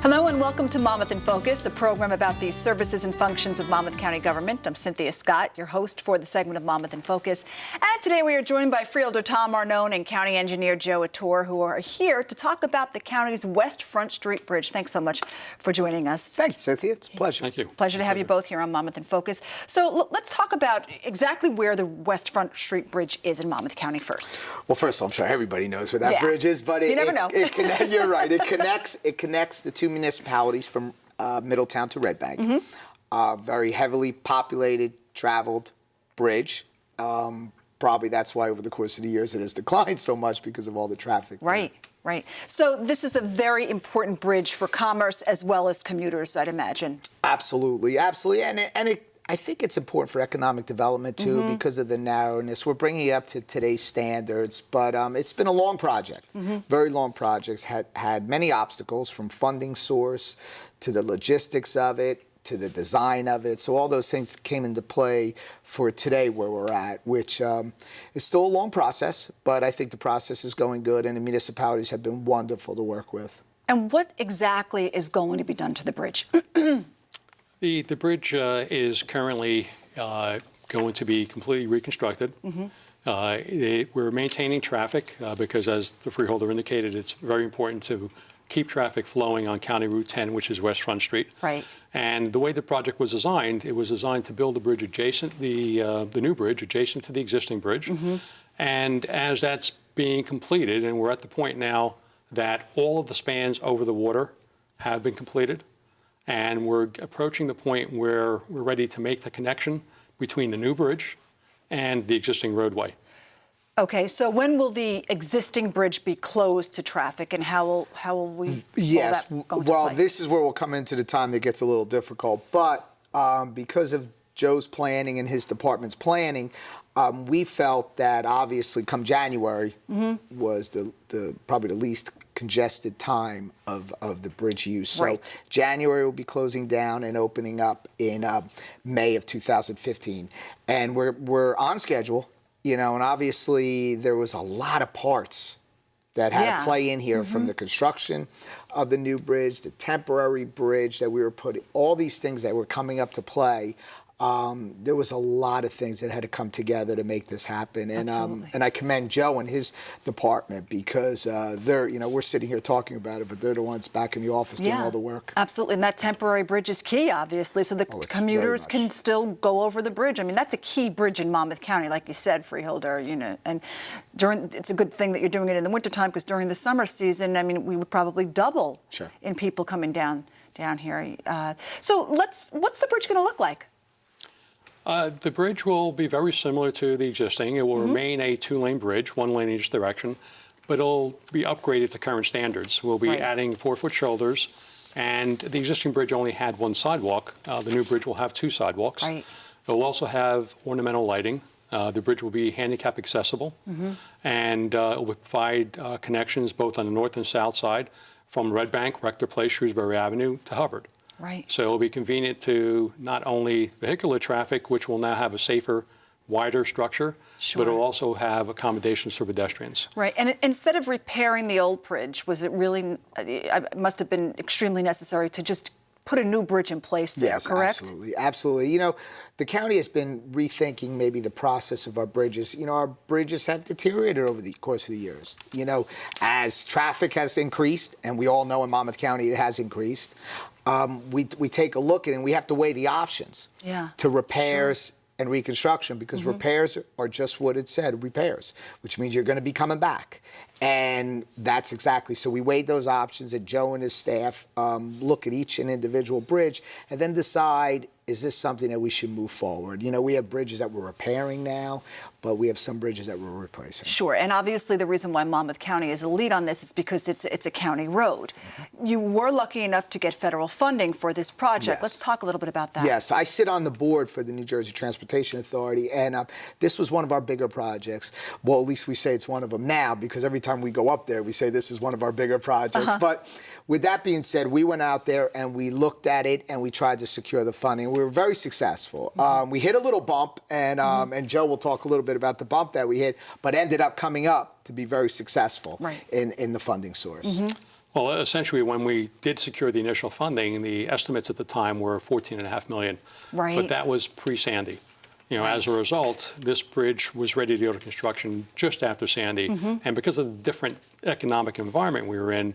Hello and welcome to Monmouth in Focus, a program about the services and functions of Monmouth County government. I'm Cynthia Scott, your host for the segment of Monmouth in Focus. And today we are joined by Freeholder Tom Arnone and County Engineer Joe Ettore, who are here to talk about the county's West Front Street Bridge. Thanks so much for joining us. Thanks, Cynthia. It's a pleasure. Thank you. Pleasure to have you both here on Monmouth in Focus. So let's talk about exactly where the West Front Street Bridge is in Monmouth County first. Well, first of all, I'm sure everybody knows where that bridge is, but you never know. You're right. It connects the two municipalities from Middletown to Red Bank. Mm-hmm. Very heavily populated, traveled bridge. Probably that's why over the course of the years it has declined so much because of all the traffic. Right, right. So this is a very important bridge for commerce as well as commuters, I'd imagine. Absolutely, absolutely. I think it's important for economic development, too, because of the narrowness. We're bringing it up to today's standards, but it's been a long project, very long projects, had many obstacles from funding source to the logistics of it, to the design of it. So all those things came into play for today where we're at, which is still a long process, but I think the process is going good, and the municipalities have been wonderful to work with. And what exactly is going to be done to the bridge? The bridge is currently going to be completely reconstructed. We're maintaining traffic because, as the freeholder indicated, it's very important to keep traffic flowing on County Route 10, which is West Front Street. Right. And the way the project was designed, it was designed to build a bridge adjacent, the new bridge adjacent to the existing bridge. And as that's being completed, and we're at the point now that all of the spans over the water have been completed, and we're approaching the point where we're ready to make the connection between the new bridge and the existing roadway. Okay, so when will the existing bridge be closed to traffic, and how will we? Yes, well, this is where we'll come into the time that gets a little difficult. But because of Joe's planning and his department's planning, we felt that obviously come January was the probably the least congested time of the bridge use. So January will be closing down and opening up in May of 2015. And we're on schedule, you know, and obviously there was a lot of parts that had to play in here from the construction of the new bridge, the temporary bridge that we were putting, all these things that were coming up to play. There was a lot of things that had to come together to make this happen, and I commend Joe and his department because we're sitting here talking about it, but they're the ones back in the office doing all the work. Absolutely, and that temporary bridge is key, obviously, so the commuters can still go over the bridge. I mean, that's a key bridge in Monmouth County, like you said, Freeholder. You know, and it's a good thing that you're doing it in the wintertime because during the summer season, I mean, we would probably double in people coming down here. So what's the bridge going to look like? The bridge will be very similar to the existing. It will remain a two-lane bridge, one lane in each direction, but it'll be upgraded to current standards. We'll be adding 4-foot shoulders, and the existing bridge only had one sidewalk. The new bridge will have 2 sidewalks. It will also have ornamental lighting. The bridge will be handicap accessible, and it will provide connections both on the north and south side from Red Bank, Rector Place, Shrewsbury Avenue to Hubbard. So it'll be convenient to not only vehicular traffic, which will now have a safer, wider structure, but it'll also have accommodations for pedestrians. Right, and instead of repairing the old bridge, was it really, it must have been extremely necessary to just put a new bridge in place there, correct? Absolutely, absolutely. You know, the county has been rethinking maybe the process of our bridges. You know, our bridges have deteriorated over the course of the years. You know, as traffic has increased, and we all know in Monmouth County it has increased, we take a look at it and we have to weigh the options to repairs and reconstruction because repairs are just what it said, repairs, which means you're going to be coming back. And that's exactly, so we weighed those options, and Joe and his staff look at each and individual bridge and then decide, is this something that we should move forward? You know, we have bridges that we're repairing now, but we have some bridges that we're replacing. Sure, and obviously the reason why Monmouth County is a lead on this is because it's a county road. You were lucky enough to get federal funding for this project. Let's talk a little bit about that. Yes, I sit on the board for the New Jersey Transportation Authority, and this was one of our bigger projects. Well, at least we say it's one of them now, because every time we go up there, we say this is one of our bigger projects. But with that being said, we went out there and we looked at it and we tried to secure the funding. We were very successful. We hit a little bump, and Joe will talk a little bit about the bump that we hit, but ended up coming up to be very successful in the funding source. Well, essentially, when we did secure the initial funding, the estimates at the time were $14.5 million. Right. But that was pre-Sandy. As a result, this bridge was ready to go to construction just after Sandy. And because of the different economic environment we were in,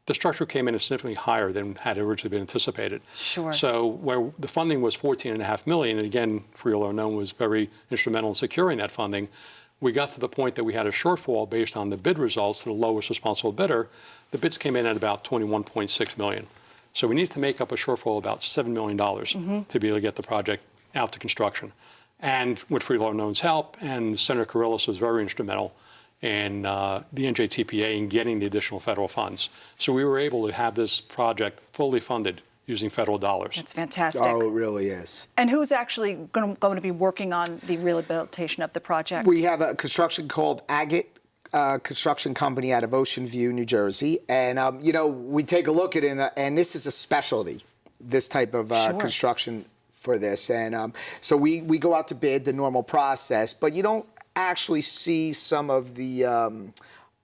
the structure came in significantly higher than had originally been anticipated. Sure. So where the funding was $14.5 million, and again, Freeholder Arnone was very instrumental in securing that funding, we got to the point that we had a shortfall based on the bid results to the lowest responsible bidder. The bids came in at about $21.6 million. So we needed to make up a shortfall of about $7 million to be able to get the project out to construction. And with Freeholder Arnone's help, and Senator Carrillos was very instrumental in the NJTPA in getting the additional federal funds. So we were able to have this project fully funded using federal dollars. That's fantastic. Oh, it really is. And who's actually going to be working on the rehabilitation of the project? We have a construction called Agate Construction Company out of Ocean View, New Jersey. And, we take a look at it, and this is a specialty, this type of construction for this. And so we go out to bid, the normal process, but you don't actually see some of the,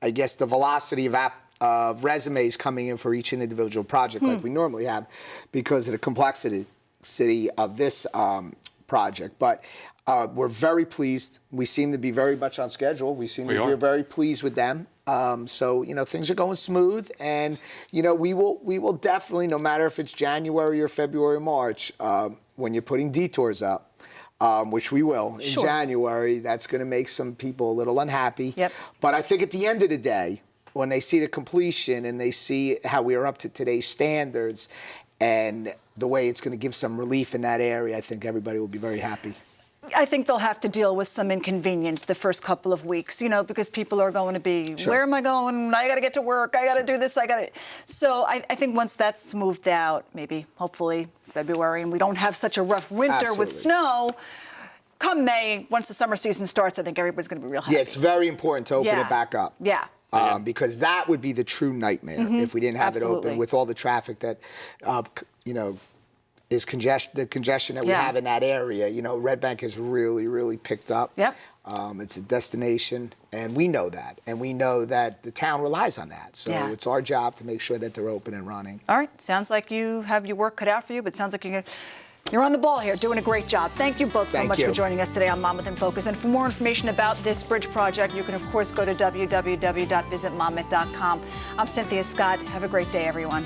the velocity of resumes coming in for each individual project like we normally have because of the complexity of this project. But we're very pleased. We seem to be very much on schedule. We are very pleased with them. So things are going smooth, and we will definitely, no matter if it's January or February or March, when you're putting detours up, which we will in January, that's going to make some people a little unhappy. Yep. But I think at the end of the day, when they see the completion and they see how we are up to today's standards and the way it's going to give some relief in that area, I think everybody will be very happy. I think they'll have to deal with some inconvenience the first couple of weeks, because people are going to be, where am I going? I got to get to work. I got to do this. So I think once that's smoothed out, maybe, hopefully, February, and we don't have such a rough winter with snow, come May, once the summer season starts, I think everybody's going to be real happy. Yeah, it's very important to open it back up. Yeah. Because that would be the true nightmare if we didn't have it open with all the traffic that, is the congestion that we have in that area. Red Bank has really, really picked up. Yep. It's a destination, and we know that. And we know that the town relies on that. So it's our job to make sure that they're open and running. All right. Sounds like you have your work cut out for you, but it sounds like you're on the ball here, doing a great job. Thank you both so much for joining us today on Monmouth in Focus. And for more information about this bridge project, you can, of course, go to www.visitmonmouth.com. I'm Cynthia Scott. Have a great day, everyone.